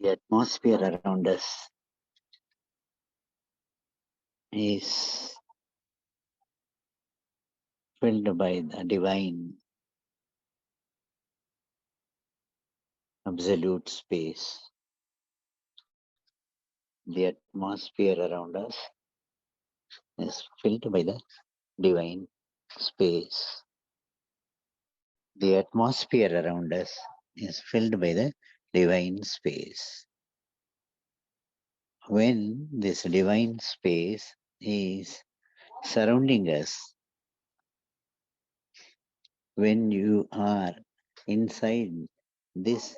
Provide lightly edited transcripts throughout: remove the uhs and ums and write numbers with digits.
The atmosphere around us is filled by the divine absolute space. The atmosphere around us is filled by the divine space. The atmosphere around us is filled by the divine space. When this divine space is surrounding us, when you are inside this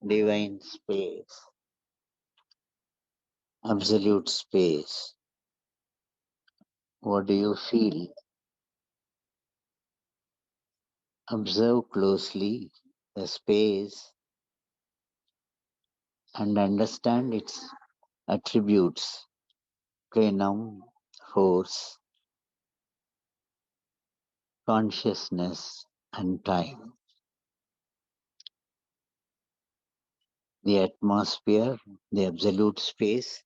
divine space, absolute space, what do you feel? Observe closely the space and understand its attributes: plenum, force, consciousness, and time. The atmosphere, the absolute space,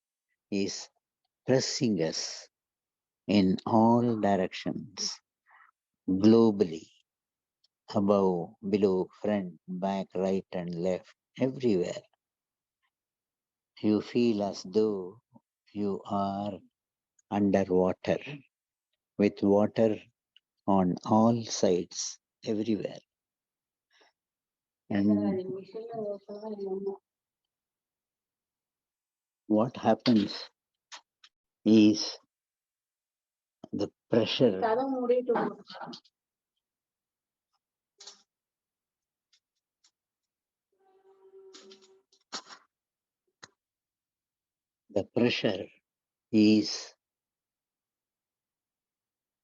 is pressing us in all directions, globally, above, below, front, back, right, and left, everywhere. You feel as though you are underwater, with water on all sides, everywhere. And what happens is the pressure is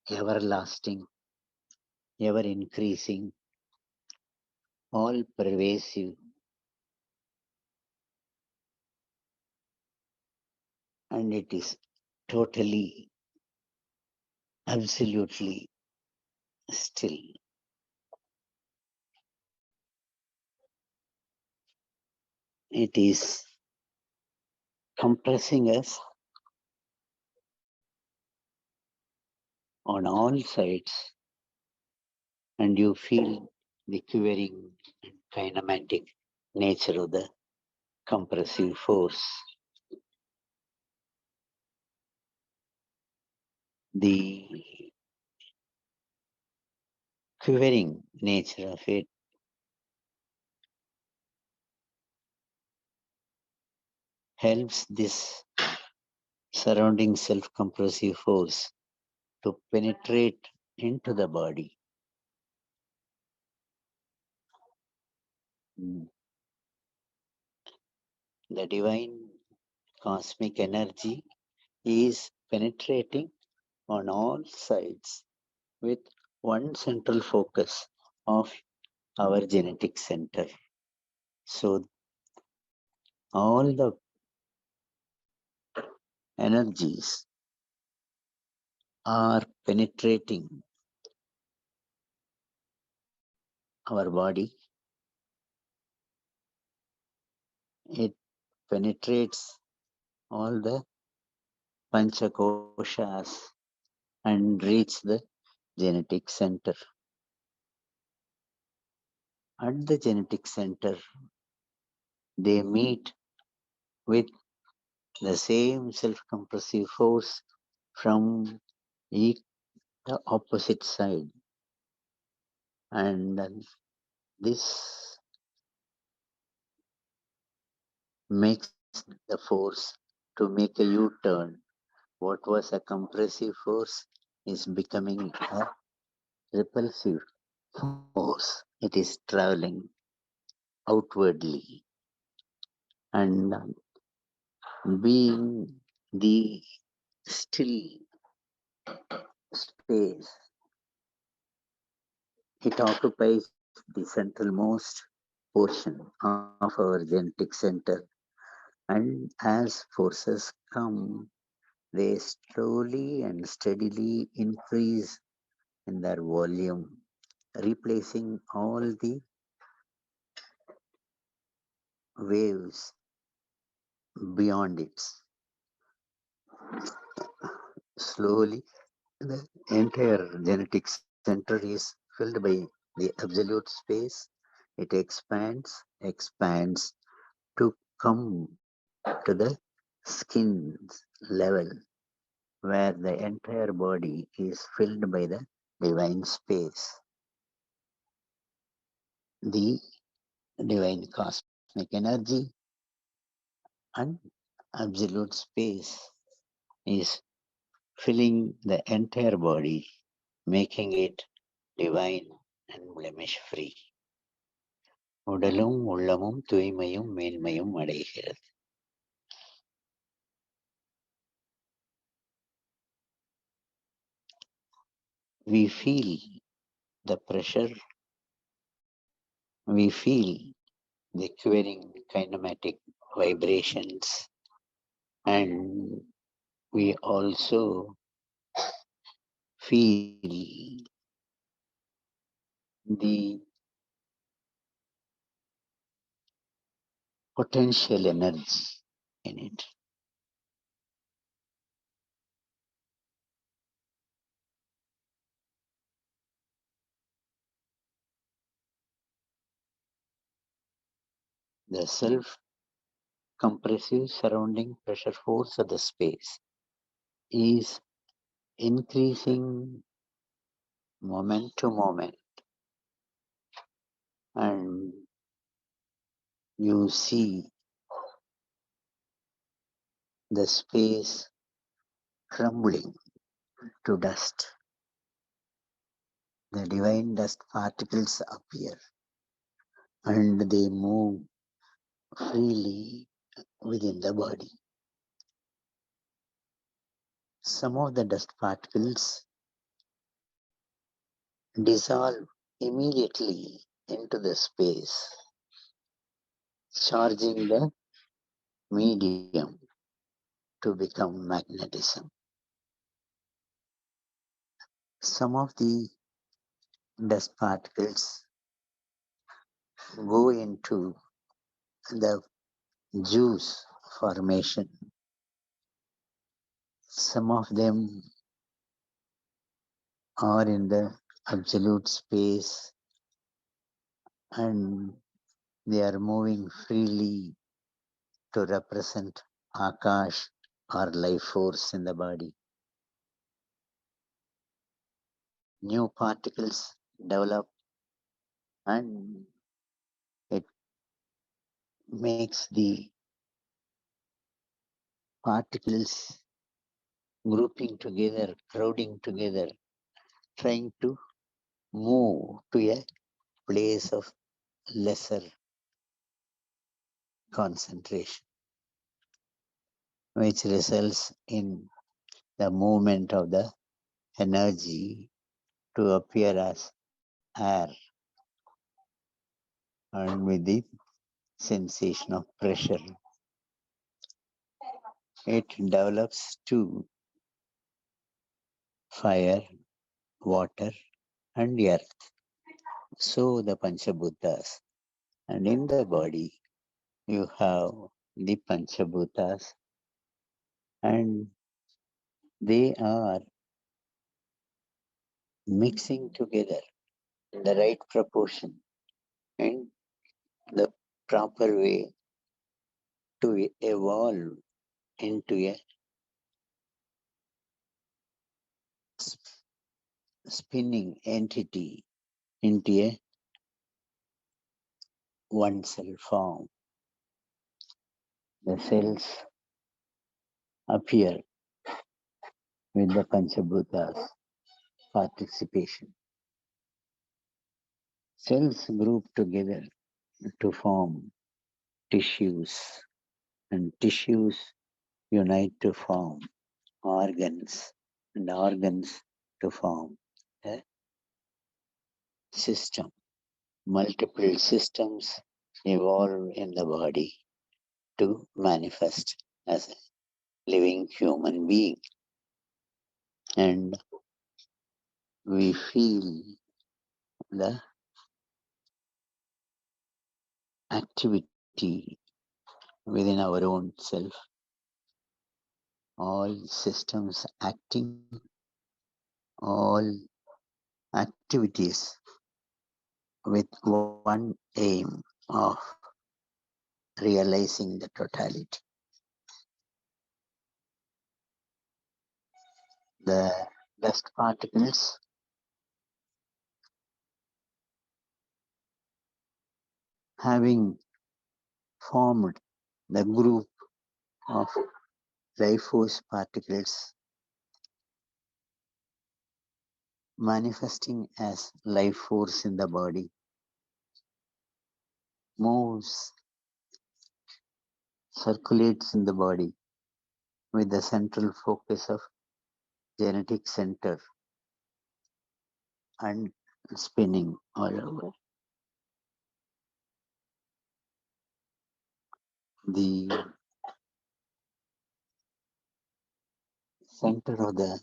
everlasting, ever increasing, all pervasive, and it is totally, absolutely still. It is compressing us on all sides, and you feel the quivering and kinematic nature of the compressive force. The quivering nature of it helps this surrounding self-compressive force to penetrate into the body. The divine cosmic energy is penetrating on all sides with one central focus of our genetic center. So all the energies are penetrating our body. It penetrates all the panchakoshas and reach the genetic center. At the genetic center, they meet with the same self-compressive force from the opposite side. And this makes the force to make a U-turn. What was a compressive force is becoming a repulsive force. It is traveling outwardly and being the still space. It occupies the centralmost portion of our genetic center. And as forces come, they slowly and steadily increase in their volume, replacing all the waves beyond it. Slowly, the entire genetic center is filled by the absolute space. It expands to come to the skin level where the entire body is filled by the divine space. The divine cosmic energy and absolute space is filling the entire body, making it divine and blemish free. உடலும் உள்ளமும் தூய்மையும் மேன்மையும் அடைகிறது. We feel the pressure, we feel the quivering kinematic vibrations, and we also feel the potential energy in it. The self compressive surrounding pressure force of the space is increasing moment to moment, and you see the space crumbling to dust. The divine dust particles appear and they move freely within the body. Some of the dust particles dissolve immediately into the space, charging the medium to become magnetism. Some of the dust particles go into the juice formation. Some of them are in the absolute space and they are moving freely to represent Akash or life force in the body. New particles develop and it makes the particles grouping together, crowding together, trying to move to a place of lesser concentration, which results in the movement of the energy to appear as air and with the sensation of pressure. It develops to fire, water, and earth. So the Panchabhutas. And in the body, you have the Panchabhutas, and they are mixing together in the right proportion and the proper way to evolve into a spinning entity, into a one cell form. The cells appear with the Panchabhutas participation. Cells group together to form tissues, and tissues unite to form organs, and organs to form a system. Multiple systems evolve in the body to manifest as a living human being. And we feel the activity within our own self, all systems acting, all activities with one aim of realizing the totality. The dust particles having formed the group of life force particles manifesting as life force in the body moves, circulates in the body with the central focus of genetic center and spinning all over. The center of the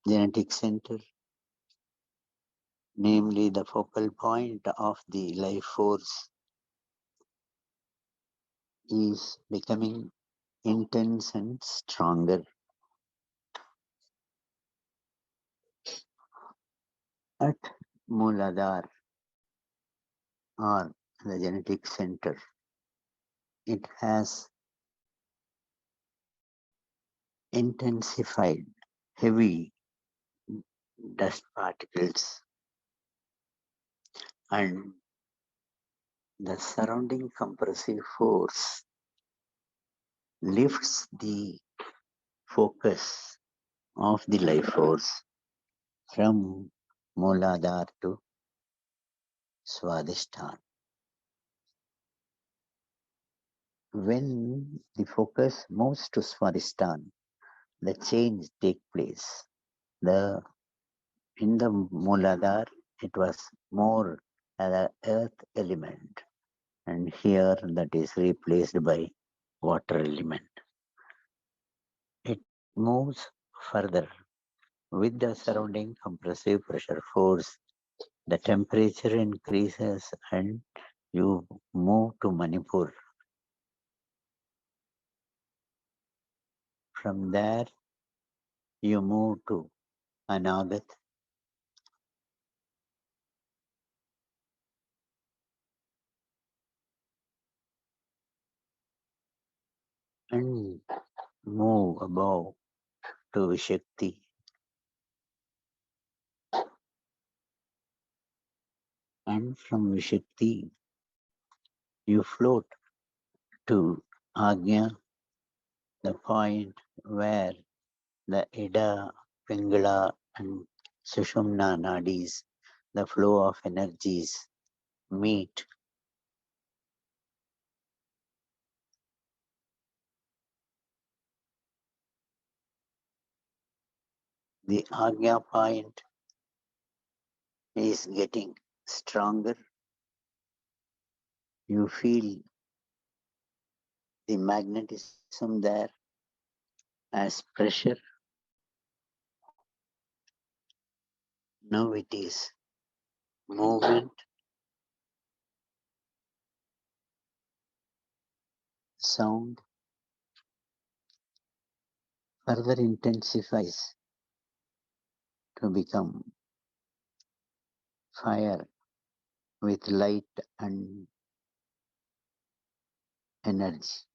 genetic center, namely the focal point of the life force, is becoming intense and stronger. At Muladhar, or the genetic center, it has intensified heavy dust particles and the surrounding compressive force lifts the focus of the life force from Muladhar to Swadhisthana. When the focus moves to Swadhisthana, the change takes place. The In the Muladhar, it was more an earth element, and here that is replaced by water element. It moves further with the surrounding compressive pressure force. The temperature increases and you move to Manipur. From there, you move to Anagat. And move above to Vishakti. And from Vishakti, you float to Agnya, the point where the Ida, Pingala, and Sushumna nadis, the flow of energies, meet. The Agnya point is getting stronger. You feel the magnetism there as pressure. Now it is movement, sound, further intensifies to become fire with light and energy.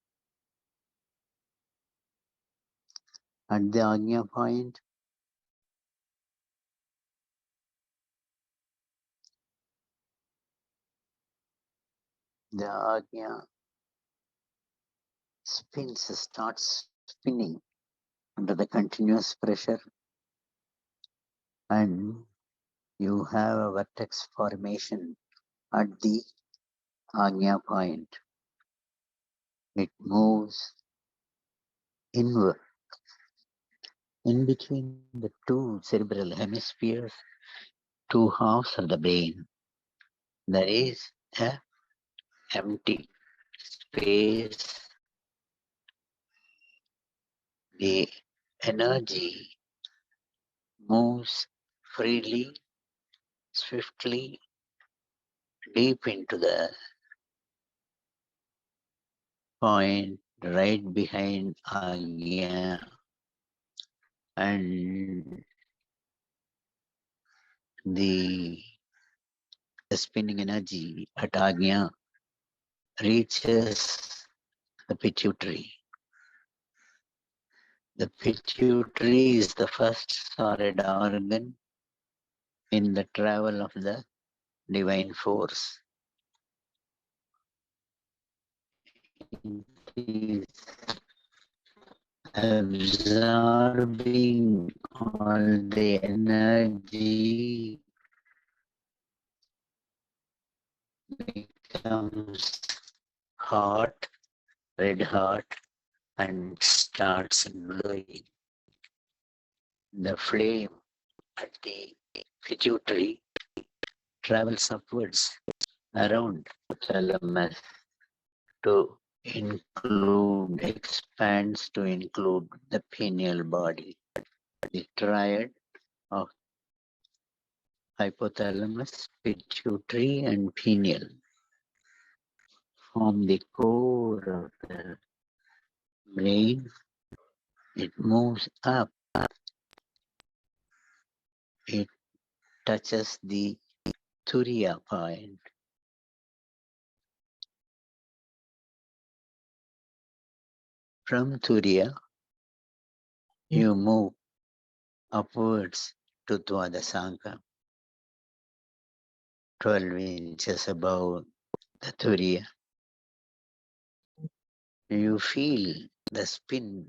At the Agnya point, the Agnya starts spinning under the continuous pressure, and you have a vertex formation at the Agnya point. It moves inward. In between the two cerebral hemispheres, two halves of the brain, there is a empty space. The energy moves freely, swiftly, deep into the point right behind Agya, and the spinning energy at Agya reaches the pituitary. The pituitary is the first solid organ in the travel of the divine force. It is absorbing all the energy, becomes hot, red hot, and starts glowing. The flame at the pituitary travels upwards around thalamus to expands to include the pineal body. The triad of hypothalamus, pituitary, and pineal form the core of the brain. It moves up. It touches the Turiya point. From Turiya, you move upwards to Dwadasanka, 12 inches above the Turiya. You feel the spin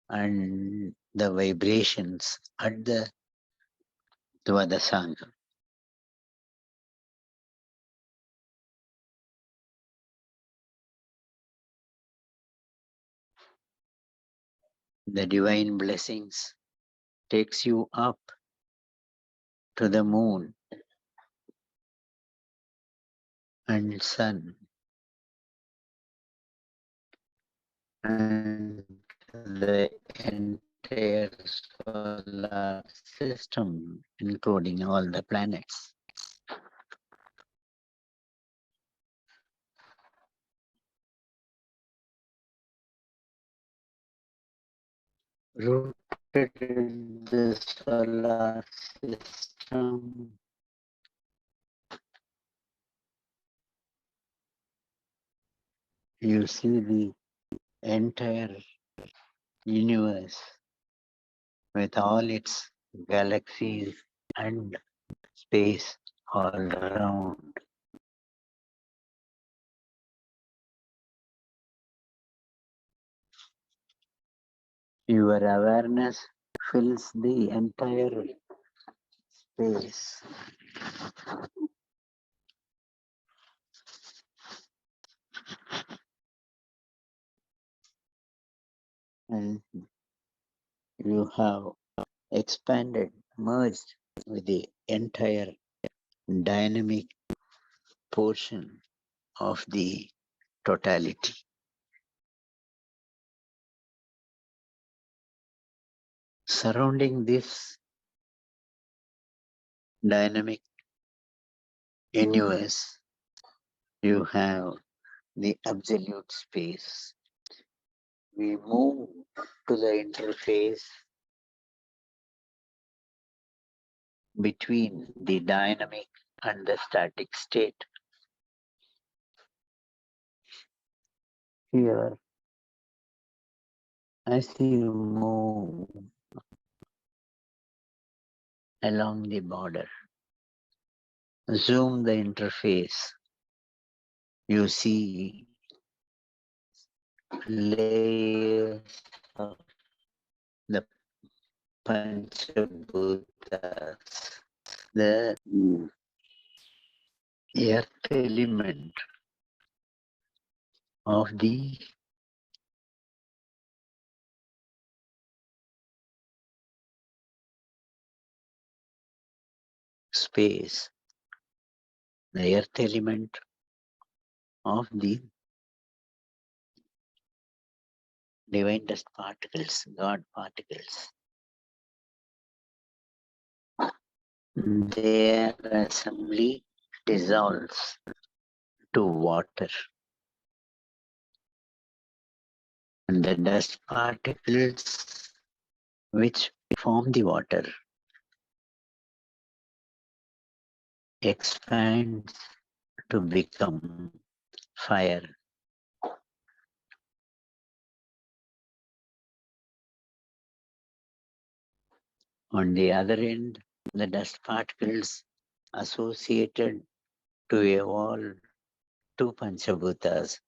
and the vibrations at the Dwadasanka. The divine blessings takes you up to the moon and sun and the entire solar system, including all the planets. Rooted in the solar system, you see the entire universe with all its galaxies and space all around. Your awareness fills the entire space. And you have expanded, merged with the entire dynamic portion of the totality. Surrounding this dynamic universe, you have the absolute space. We move to the interface between the dynamic and the static state. Here, as you move along the border, zoom the interface, you see layers of the Panchabhutas, the earth element of the space, the earth element of the divine dust particles, God particles. Their assembly dissolves to water. and the dust particles which form the water expands to become fire. On the other end, the dust particles associated to evolve two Panchabhutas,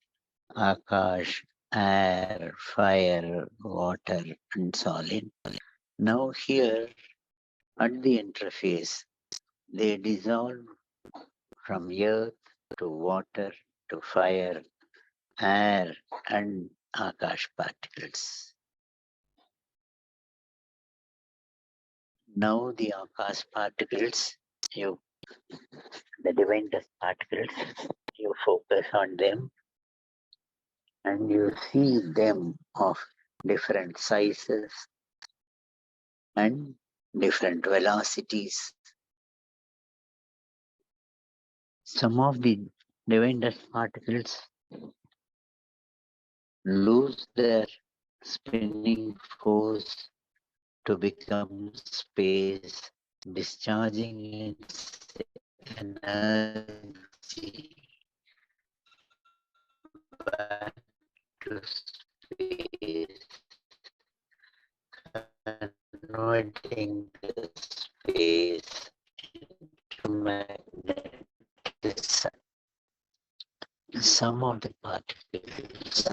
Akash, air, fire, water, and solid. Now here at the interface, they dissolve from earth to water to fire, air, and Akash particles. Now the Akash particles, the divine dust particles, you focus on them and you see them of different sizes and different velocities. Some of the divine dust particles lose their spinning force to become space, discharging its energy back to space, converting the space into magnetism. Some of the particles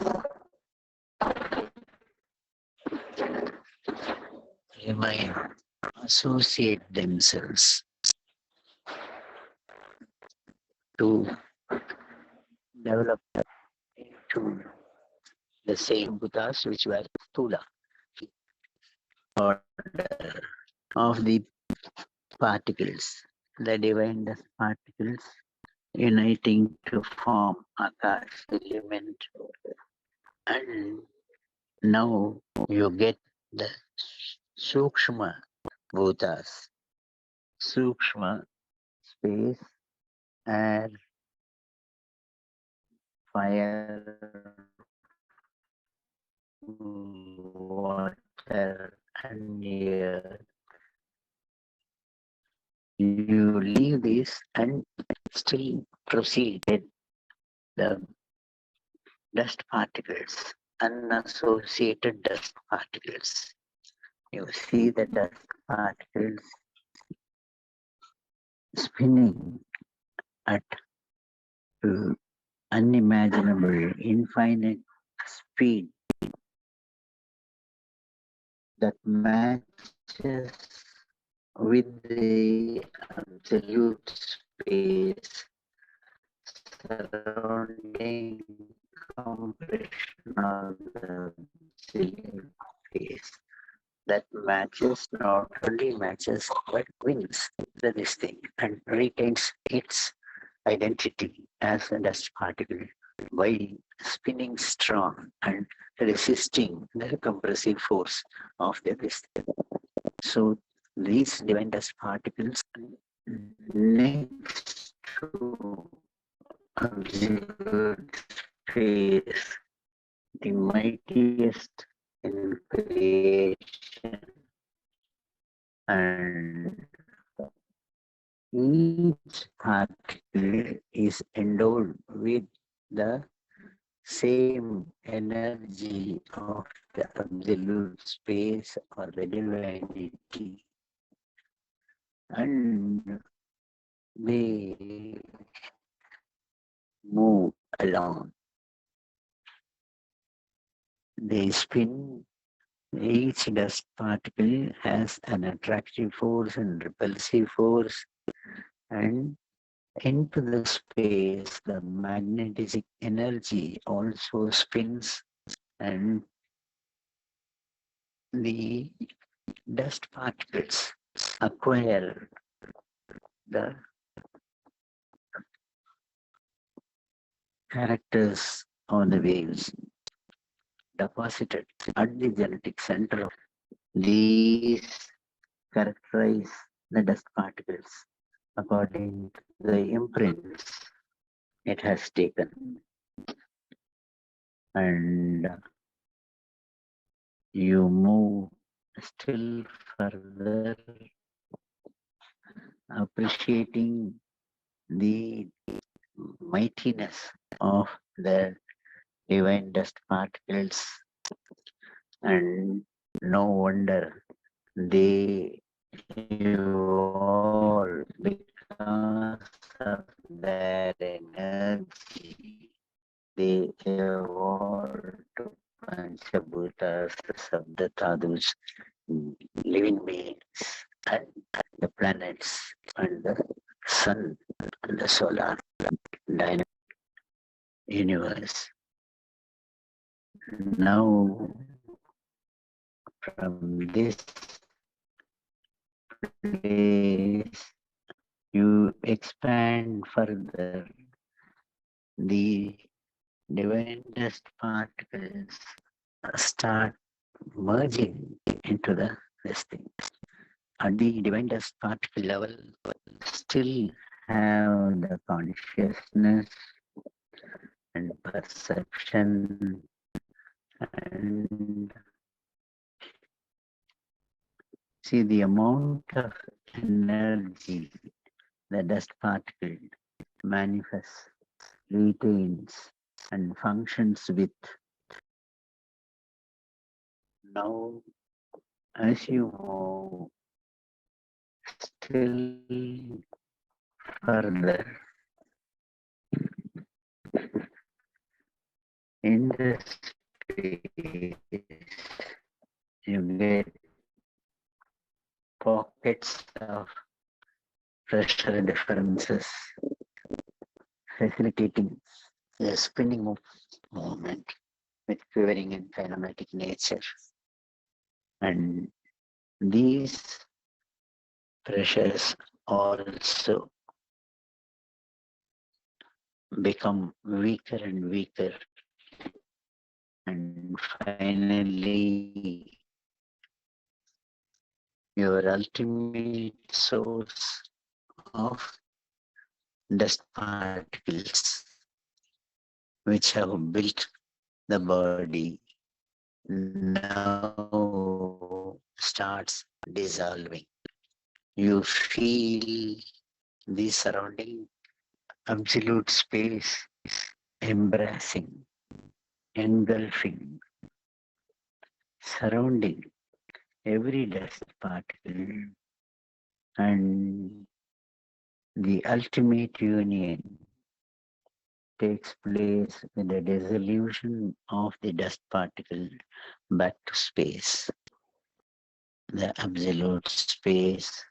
remain associate themselves to develop into the same Buddhas which were Stula order of the particles, the divine dust particles uniting to form Akash element, and now you get the Sukshma Bhutas, Sukshma space, air, fire, water, and air. You leave this and still proceed with the dust particles, unassociated dust particles. You see the dust particles spinning at unimaginable, infinite speed that matches with the absolute space surrounding compression of the absolute space. That matches, not only matches, but wins this thing and retains its identity as a dust particle by spinning strong and resisting the compressive force of the dust. So these divine dust particles next to observed space, the mightiest in creation, and each particle is endowed with the same energy of the absolute space or the divinity, and they move along. They spin. Each dust particle has an attractive force and repulsive force, and into the space, the magnetic energy also spins, and the dust particles acquire the characters of the waves deposited at the genetic center. These characterize the dust particles according to the imprints it has taken. And you move still further, appreciating the mightiness of the divine dust particles, and no wonder they evolved because of their energy. They evolved to Panchabhutas, Sabdatadus, living beings, and the planets, and the sun, and the solar dynamic universe. Now, from this place, you expand further. The divine dust particles start merging into this thing. At the divine dust particle level, still have the consciousness and perception, and see the amount of energy the dust particle manifests, retains, and functions with. Now, as you move still further in the space, you get pockets of pressure differences, facilitating the spinning of movement with quivering and kinematic nature. And these pressures also become weaker and weaker, and finally your ultimate source of dust particles which have built the body now starts dissolving. You feel the surrounding absolute space embracing, engulfing, surrounding every dust particle, and the ultimate union takes place with the dissolution of the dust particle back to space. The absolute space,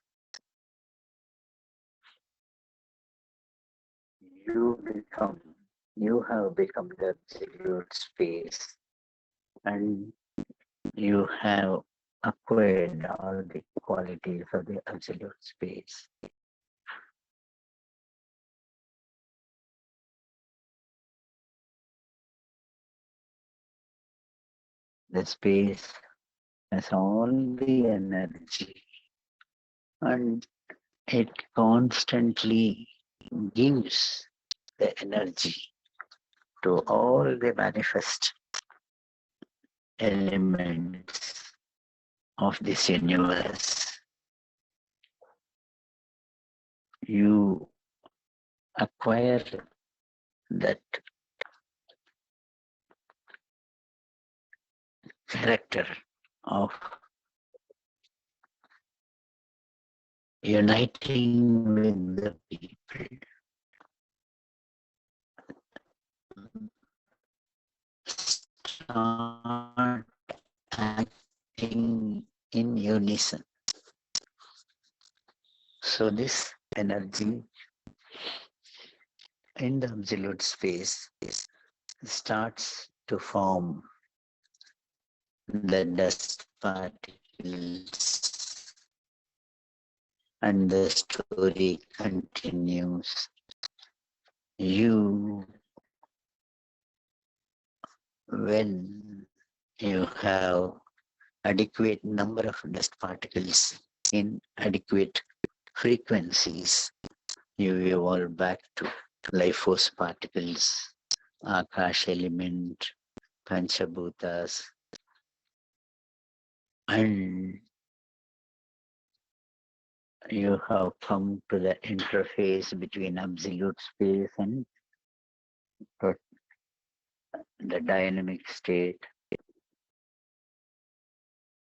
you have become the absolute space, and you have acquired all the qualities of the absolute space. The space has all the energy, and it constantly gives the energy to all the manifest elements of this universe. You acquire that character of uniting with the people, start acting in unison. So this energy in the absolute space starts to form the dust particles, and the story continues. When you have adequate number of dust particles in adequate frequencies, you evolve back to life force particles, Akash element, Panchabhutas, And you have come to the interface between absolute space and the dynamic state.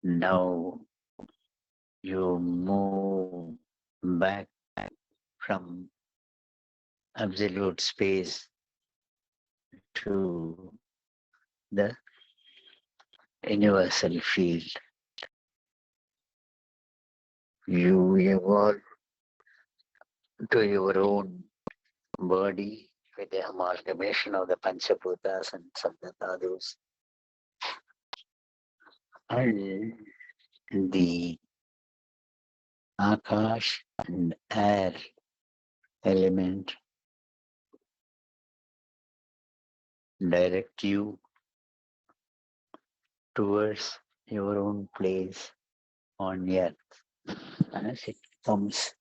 Now you move back from absolute space to the universal field. You evolve to your own body with the amalgamation of the Panchabhutas and Sabdatadus and the Akash and air element direct you towards your own place on earth. As it comes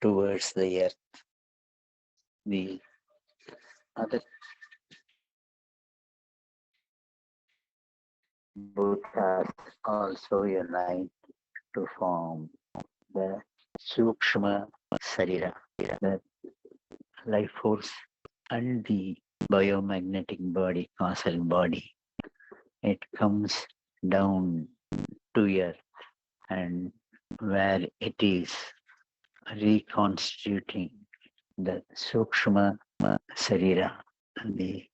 towards the earth, the other Bhutas also unite to form the Sukshma Sarira, the life force, and the biomagnetic body, causal body. It comes down to earth, and where it is reconstituting the Sukshma Sarira, the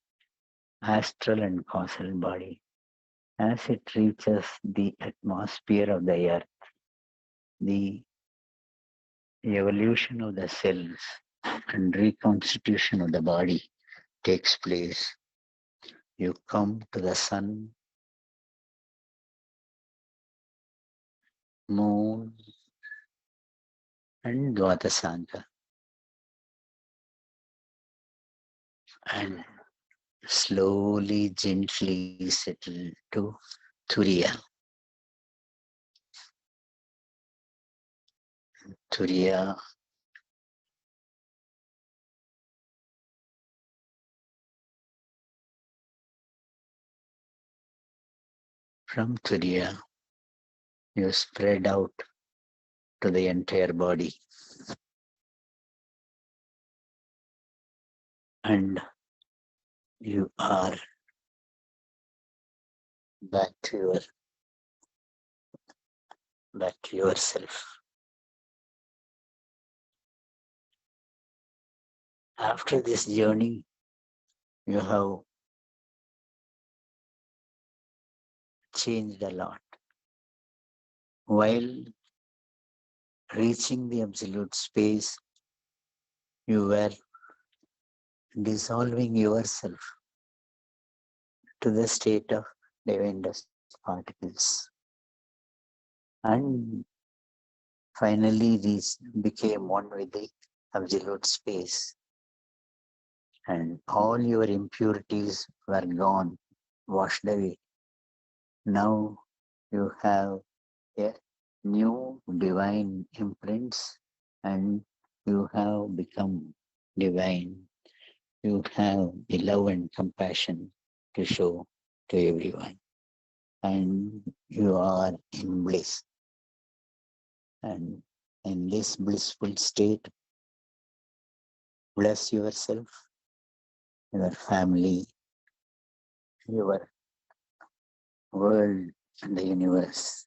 astral and causal body. As it reaches the atmosphere of the earth, the evolution of the cells and reconstitution of the body takes place. You come to the sun, moon, and Dvatasanga, and slowly, gently settle to Turiya. Turiya from Turiya, you spread out to the entire body. And you are back to yourself. After this journey, you have changed a lot. While reaching the absolute space, you were dissolving yourself to the state of divine dust particles, and finally became one with the absolute space, and all your impurities were gone, washed away. Now you have a new divine imprints, and you have become divine. You have the love and compassion to show to everyone, and you are in bliss. And in this blissful state, bless yourself, your family, your world, and the universe.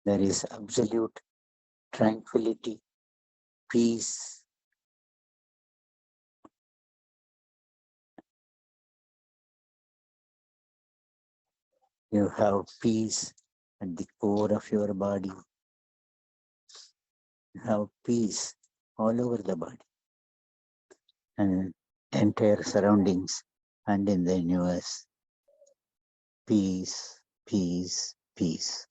There is absolute tranquility, peace. You have peace at the core of your body. You have peace all over the body and entire surroundings and in the universe. Peace, peace, peace.